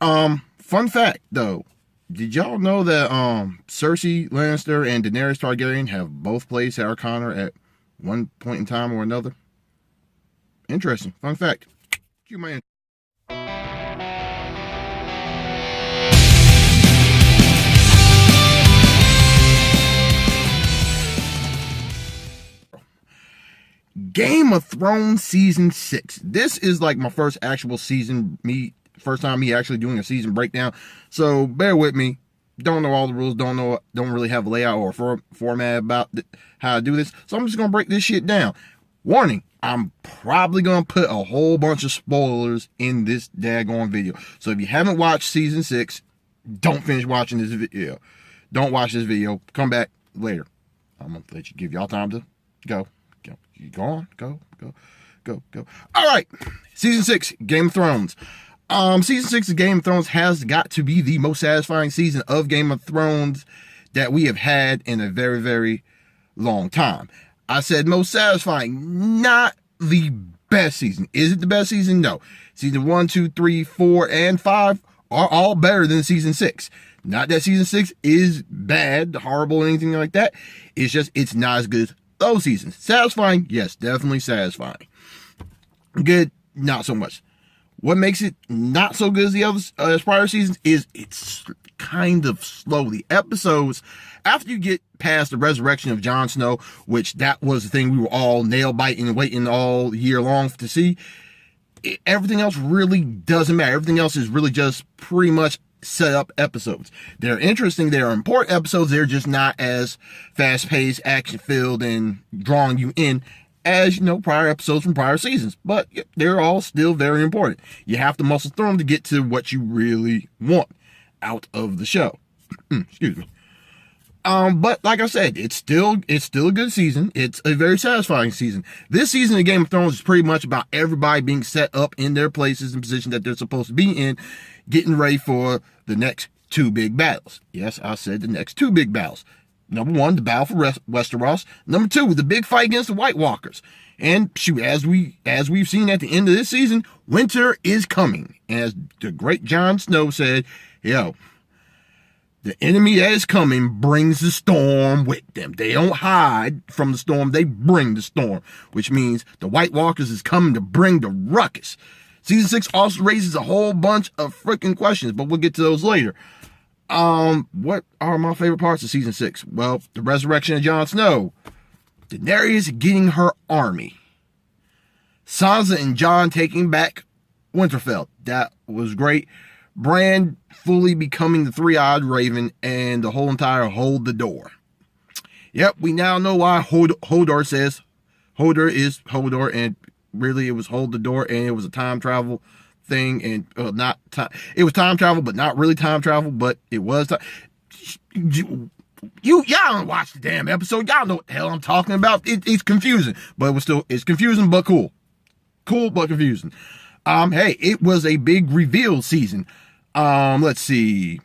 Fun fact though. Did y'all know that Cersei Lannister and Daenerys Targaryen have both played Sarah Connor at one point in time or another? Interesting. Fun fact. You might. Game of Thrones season 6. This is like my first actual season. First time me actually doing a season breakdown. So bear with me. Don't know all the rules. Don't really have a layout or a format about how to do this. So I'm just gonna break this shit down. Warning: I'm probably gonna put a whole bunch of spoilers in this daggone video. So if you haven't watched season 6, don't finish watching this video. Don't watch this video. Come back later. I'm gonna let you give y'all time to go. You go on. Go. All right. Season 6, Game of Thrones. Season 6 of Game of Thrones has got to be the most satisfying season of Game of Thrones that we have had in a very, very long time. I said most satisfying, not the best season. Is it the best season? No. Season 1, 2, 3, 4, and 5 are all better than season 6. Not that season 6 is bad, horrible, or anything like that. It's just, it's not as good as those seasons. Satisfying? Yes, definitely satisfying. Good? Not so much. What makes it not so good as the others, as prior seasons, is it's kind of slow. The episodes, after you get past the resurrection of Jon Snow, which that was the thing we were all nail biting and waiting all year long to see, everything else really doesn't matter. Everything else is really just pretty much set up episodes. They're interesting. They're important episodes. They're just not as fast paced, action filled, and drawing you in as, prior episodes from prior seasons. But they're all still very important. You have to muscle through them to get to what you really want out of the show. Excuse me. But like I said, it's still a good season. It's a very satisfying season. This season of Game of Thrones is pretty much about everybody being set up in their places and positions that they're supposed to be in, getting ready for the next 2 big battles. Yes, I said the next 2 big battles. Number 1, the battle for Westeros. Number 2, the big fight against the White Walkers. And shoot, as we've seen at the end of this season, winter is coming. And as the great Jon Snow said, the enemy that is coming brings the storm with them. They don't hide from the storm, they bring the storm. Which means the White Walkers is coming to bring the ruckus. Season 6 also raises a whole bunch of freaking questions, but we'll get to those later. What are my favorite parts of season 6? Well, the resurrection of Jon Snow. Daenerys getting her army. Sansa and Jon taking back Winterfell. That was great. Bran fully becoming the 3-eyed raven and the whole entire hold the door. Yep, we now know why Hodor says Hodor is Hodor, and really it was hold the door, and it was a time travel thing, and not time. It was time travel, but not really time travel, but it was time. Y'all don't watch the damn episode. Y'all know what the hell I'm talking about. It's confusing, but it's confusing, but cool. Cool, but confusing. Hey, it was a big reveal season. Let's see.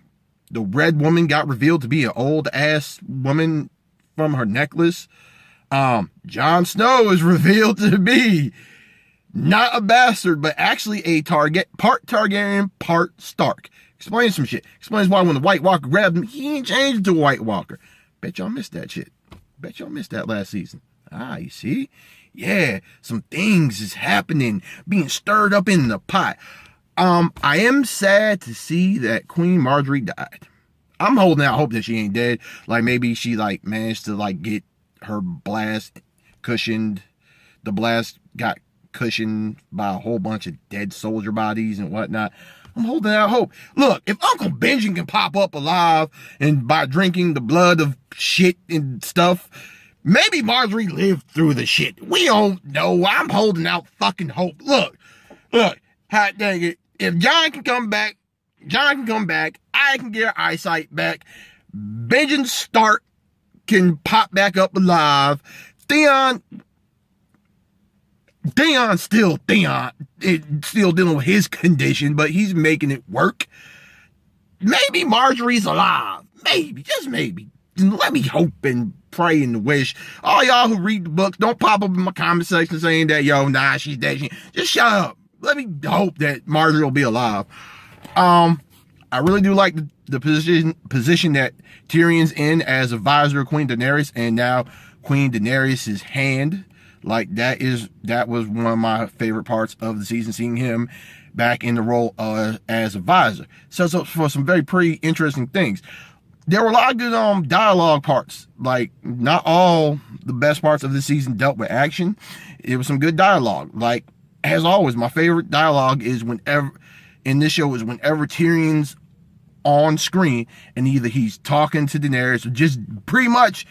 The Red Woman got revealed to be an old ass woman from her necklace. Jon Snow is revealed to be not a bastard, but actually a part Targaryen, part Stark. Explains some shit. Explains why when the White Walker grabbed him, he ain't changed to a White Walker. Bet y'all missed that shit. Bet y'all missed that last season. You see? Yeah, some things is happening, being stirred up in the pot. I am sad to see that Queen Marjorie died. I'm holding out hope that she ain't dead. Like, maybe she, managed to, get her blast cushioned. The blast got cushioned by a whole bunch of dead soldier bodies and whatnot. I'm holding out hope. Look, if Uncle Benjamin can pop up alive and by drinking the blood of shit and stuff, maybe Marjorie lived through the shit. We don't know. I'm holding out fucking hope. Look, hot dang it. If Jon can come back, I can get her eyesight back. Benjamin Stark can pop back up alive. Theon still dealing with his condition, but he's making it work. Maybe Marjorie's alive. Maybe, just maybe. Let me hope and pray and wish. All y'all who read the books, don't pop up in my comment section saying that, she's dead. Just shut up. Let me hope that Marjorie will be alive. I really do like the position that Tyrion's in as advisor of Queen Daenerys, and now Queen Daenerys' hand. Like, that was one of my favorite parts of the season, seeing him back in the role as advisor. So for some very pretty interesting things. There were a lot of good dialogue parts. Like, not all the best parts of the season dealt with action. It was some good dialogue. Like, as always, my favorite dialogue is whenever Tyrion's on screen and either he's talking to Daenerys or just pretty much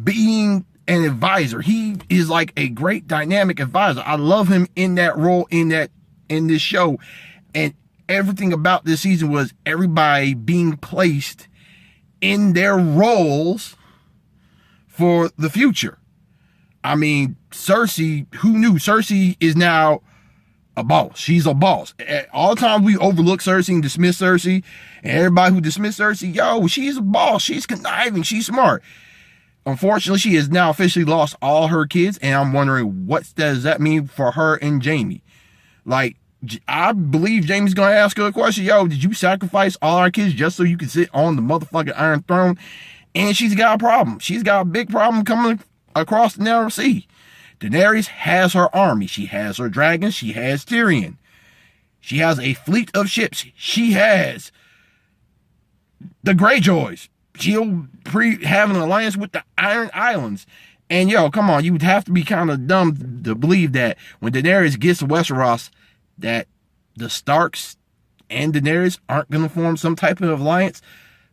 being an advisor. He is like a great dynamic advisor. I love him in that role in this show. And everything about this season was everybody being placed in their roles for the future. I mean, Cersei, who knew? Cersei is now a boss. She's a boss. All the time we overlook Cersei and dismiss Cersei, and everybody who dismissed Cersei, yo, she's a boss. She's conniving. She's smart. Unfortunately, she has now officially lost all her kids, and I'm wondering what does that mean for her and Jaime? Like, I believe Jaime's gonna ask her a question. Yo, did you sacrifice all our kids just so you could sit on the motherfucking Iron Throne? And she's got a problem. She's got a big problem coming across the narrow sea. Daenerys has her army. She has her dragons. She has Tyrion. She has a fleet of ships. She has the Greyjoys. She'll have an alliance with the Iron Islands. And yo, come on, you would have to be kind of dumb to believe that when Daenerys gets to Westeros, that the Starks and Daenerys aren't going to form some type of alliance.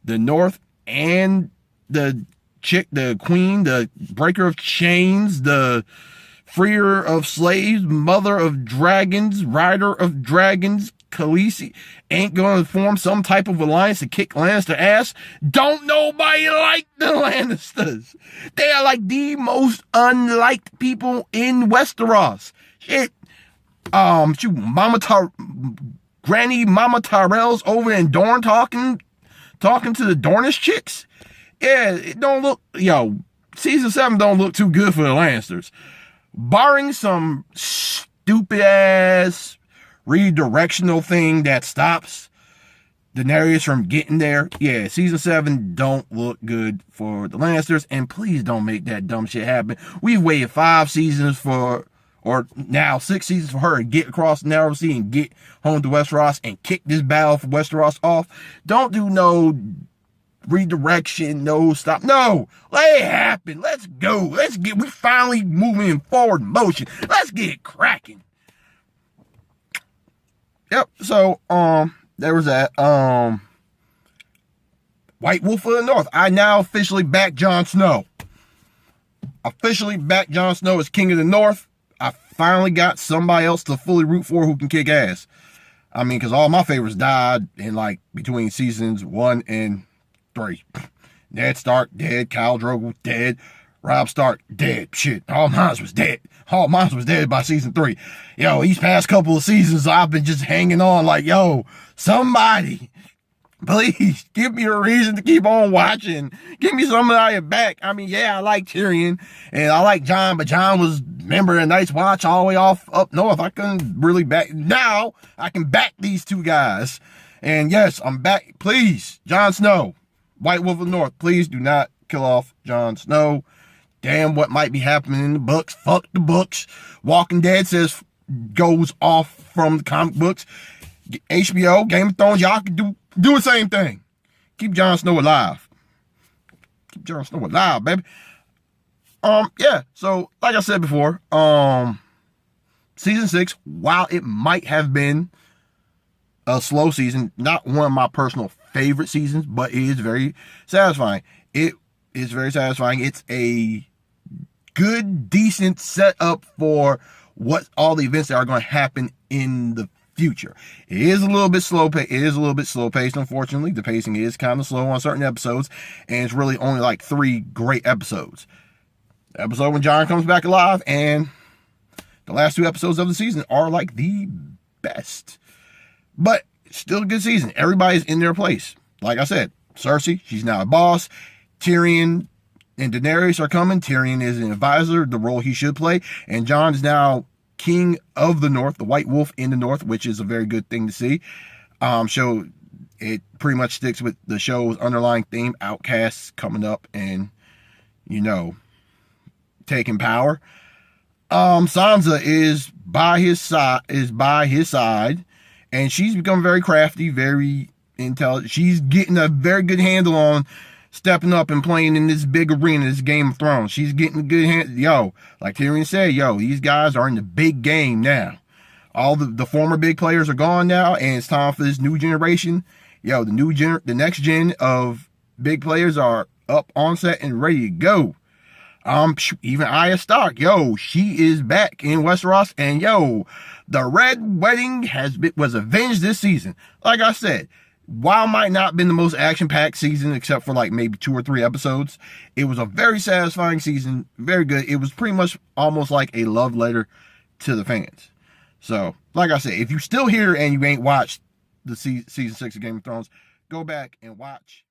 The North and the queen, the breaker of chains, the freer of slaves, mother of dragons, rider of dragons, Khaleesi, ain't going to form some type of alliance to kick Lannister ass. Don't nobody like the Lannisters. They are like the most unliked people in Westeros. Shit. Granny Mama Tyrell's over in Dorne talking to the Dornish chicks. Yeah, it don't look, season 7 don't look too good for the Lannisters. Barring some stupid ass redirectional thing that stops Daenerys from getting there. Yeah, season 7 don't look good for the Lannisters, and please don't make that dumb shit happen. We've waited 5 seasons or now 6 seasons for her to get across the narrow sea and get home to Westeros and kick this battle for Westeros off. Don't do no redirection, no stop. No, let it happen. Let's go. We finally moving in forward motion. Let's get it cracking. Yep, so, there was that. White Wolf of the North. I now officially back Jon Snow. Officially back Jon Snow as King of the North. I finally got somebody else to fully root for who can kick ass. I mean, because all my favorites died in, like, between seasons 1 and 3. Ned Stark, dead. Khal Drogo, dead. Robb Stark, dead. Shit, all mine was dead. All mine was dead by season 3. Yo, these past couple of seasons, I've been just hanging on like, yo, somebody, please give me a reason to keep on watching. Give me somebody back. I mean, yeah, I like Tyrion and I like Jon, but Jon was member of Night's Watch all the way off up north. I couldn't really back. Now I can back these two guys. And yes, I'm back. Please, Jon Snow, White Wolf of the North, please do not kill off Jon Snow. Damn what might be happening in the books. Fuck the books. Walking Dead goes off from the comic books. HBO, Game of Thrones, y'all can do the same thing. Keep Jon Snow alive. Keep Jon Snow alive, baby. Yeah, so like I said before, season 6, while it might have been a slow season, not one of my personal favorite seasons, but it is very satisfying. It is very satisfying. It's a good, decent setup for what all the events that are going to happen in the future. It is a little bit slow. It is a little bit slow paced. Unfortunately, the pacing is kind of slow on certain episodes, and it's really only like 3 great episodes. The episode when Jon comes back alive, and the last 2 episodes of the season are like the best. But still a good season. Everybody's in their place. Like I said, Cersei, she's now a boss. Tyrion and Daenerys are coming. Tyrion is an advisor, the role he should play. And Jon is now King of the North, the White Wolf in the North, which is a very good thing to see. So it pretty much sticks with the show's underlying theme, outcasts coming up and, you know, taking power. Sansa is by his side, and she's become very crafty, very intelligent. She's getting a very good handle on stepping up and playing in this big arena, this Game of Thrones. She's getting a good hand. Yo, like Tyrion said, yo, these guys are in the big game now. All the former big players are gone now, and it's time for this new generation. Yo, the next gen of big players are up on set and ready to go. Even Arya Stark, yo, she is back in Westeros, and yo, the Red Wedding was avenged this season. Like I said, while might not have been the most action-packed season, except for like maybe 2 or 3 episodes, it was a very satisfying season, very good. It was pretty much almost like a love letter to the fans. So, like I said, if you're still here and you ain't watched the season 6 of Game of Thrones, go back and watch.